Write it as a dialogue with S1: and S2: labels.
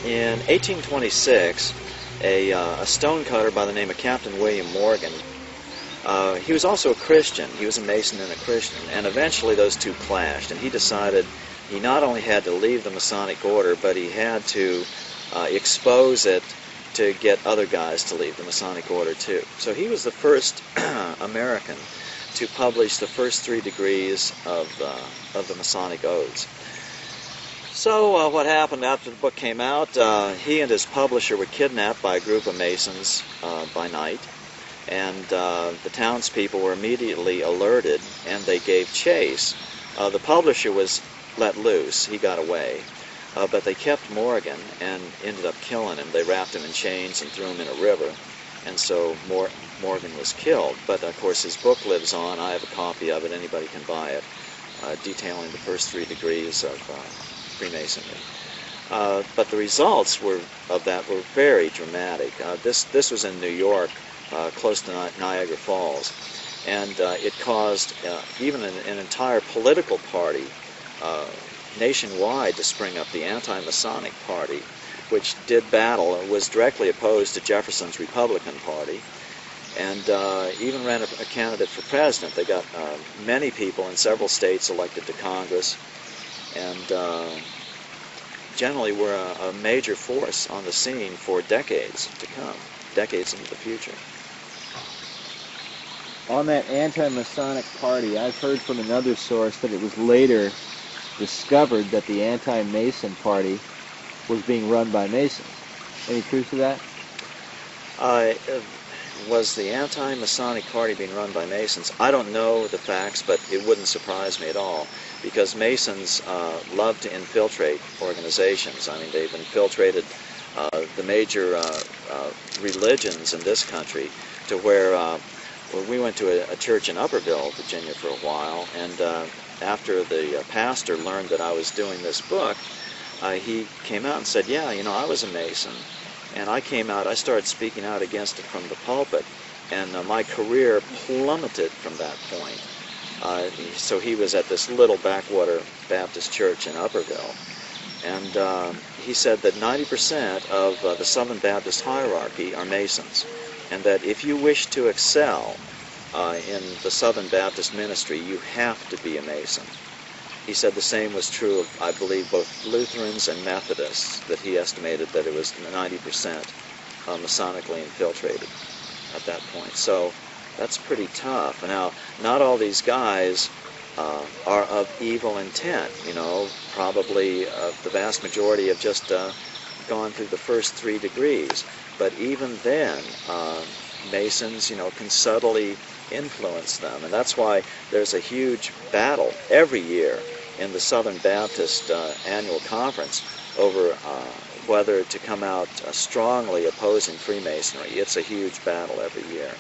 S1: In 1826, a stonecutter by the name of Captain William Morgan, he was also a Christian. He was a Mason and a Christian, and eventually those two clashed, and he decided he not only had to leave the Masonic order, but he had to expose it to get other guys to leave the Masonic order too. So he was the first American to publish the first 3 degrees of the Masonic oaths. So what happened after the book came out, he and his publisher were kidnapped by a group of Masons by night, and the townspeople were immediately alerted, and they gave chase. The publisher was let loose. He got away. But they kept Morgan and ended up killing him. They wrapped him in chains and threw him in a river, and so Morgan was killed. But of course his book lives on. I have a copy of it. Anybody can buy it, detailing the first 3 degrees of Freemasonry. But the results of that were very dramatic. This was in New York, close to Niagara Falls, and it caused even an entire political party nationwide to spring up, the Anti-Masonic Party, which did battle and was directly opposed to Jefferson's Republican Party, and even ran a candidate for president. They got many people in several states elected to Congress, and generally were a major force on the scene for decades to come, decades into the future.
S2: On that Anti-Masonic Party, I've heard from another source that it was later discovered that the Anti-Mason Party was being run by Masons. Any truth to that?
S1: Was the Anti-Masonic Party being run by Masons? I don't know the facts, but it wouldn't surprise me at all, because Masons love to infiltrate organizations. I mean, they've infiltrated the major religions in this country to where we went to a church in Upperville, Virginia for a while, and after the pastor learned that I was doing this book, he came out and said, yeah, you know, I was a Mason, and I came out, I started speaking out against it from the pulpit, and my career plummeted from that point. So he was at this little backwater Baptist church in Upperville, and he said that 90% of the Southern Baptist hierarchy are Masons, and that if you wish to excel in the Southern Baptist ministry, you have to be a Mason. He said the same was true of, I believe, both Lutherans and Methodists, that he estimated that it was 90% Masonically infiltrated at that point. So that's pretty tough. Now, not all these guys are of evil intent. You know, probably the vast majority have just gone through the first 3 degrees. But even then, Masons, you know, can subtly influence them, and that's why there's a huge battle every year in the Southern Baptist annual conference over whether to come out strongly opposing Freemasonry. It's a huge battle every year.